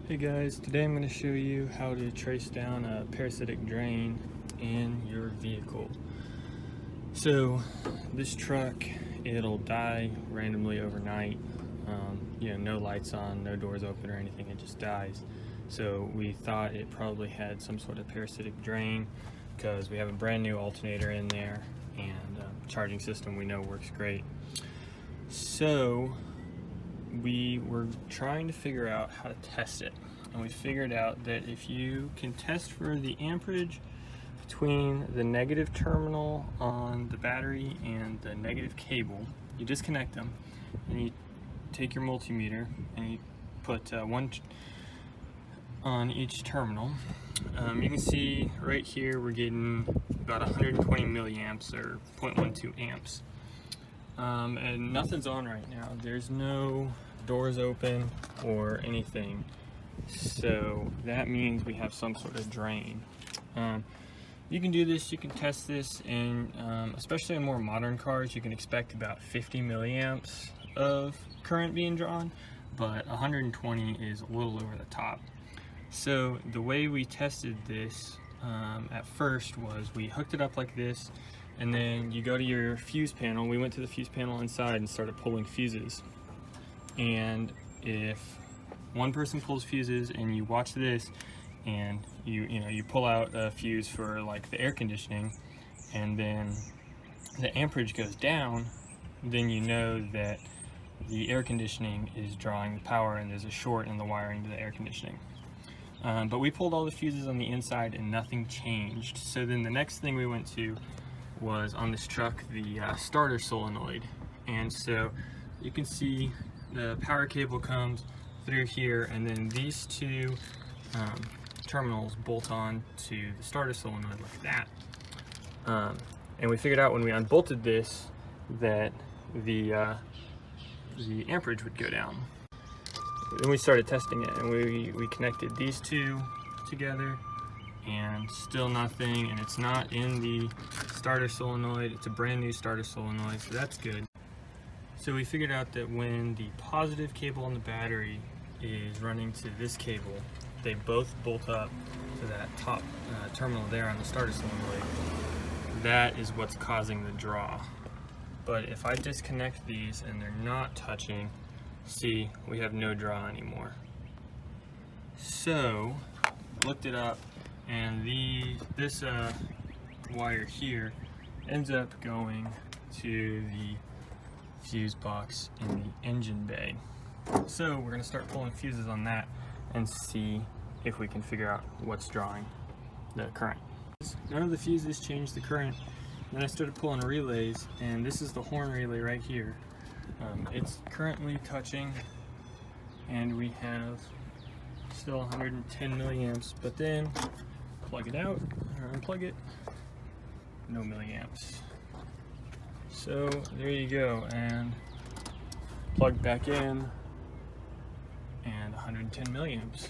Hey guys, today I'm going to show you how to trace down a parasitic drain in your vehicle. So this truck, it'll die randomly overnight. No lights on, no doors open or anything, it just dies. So we thought it probably had some sort of parasitic drain because we have a brand new alternator in there and charging system we know works great. So we were trying to figure out how to test it, and we figured out that if you can test for the amperage between the negative terminal on the battery and the negative cable, you disconnect them and you take your multimeter and you put one on each terminal. You can see right here we're getting about 120 milliamps or 0.12 amps. And nothing's on right now. There's no doors open or anything, so that means we have some sort of drain. You can do this, you can test this, and especially on more modern cars, you can expect about 50 milliamps of current being drawn, but 120 is a little over the top. So the way we tested this at first was we hooked it up like this, and then you go to your fuse panel. We went to the fuse panel inside and started pulling fuses. And if one person pulls fuses and you watch this and you pull out a fuse for like the air conditioning, and then the amperage goes down, then you know that the air conditioning is drawing the power and there's a short in the wiring to the air conditioning. But we pulled all the fuses on the inside and nothing changed. So then the next thing we went to was on this truck, the starter solenoid. And so you can see the power cable comes through here, and then these two terminals bolt on to the starter solenoid like that. And we figured out when we unbolted this that the amperage would go down. Then we started testing it, and we connected these two together, and still nothing, and it's not in the starter solenoid. It's a brand new starter solenoid, so that's good. So we figured out that when the positive cable on the battery is running to this cable, they both bolt up to that top terminal there on the starter solenoid. That is what's causing the draw. But if I disconnect these and they're not touching, see, we have no draw anymore. So looked it up, and this wire here ends up going to the fuse box in the engine bay. So we're going to start pulling fuses on that and see if we can figure out what's drawing the current. None of the fuses changed the current. Then I started pulling relays, and this is the horn relay right here. It's currently touching, and we have still 110 milliamps, but then plug it out or unplug it, no milliamps. So there you go, and plug back in, and 110 milliamps.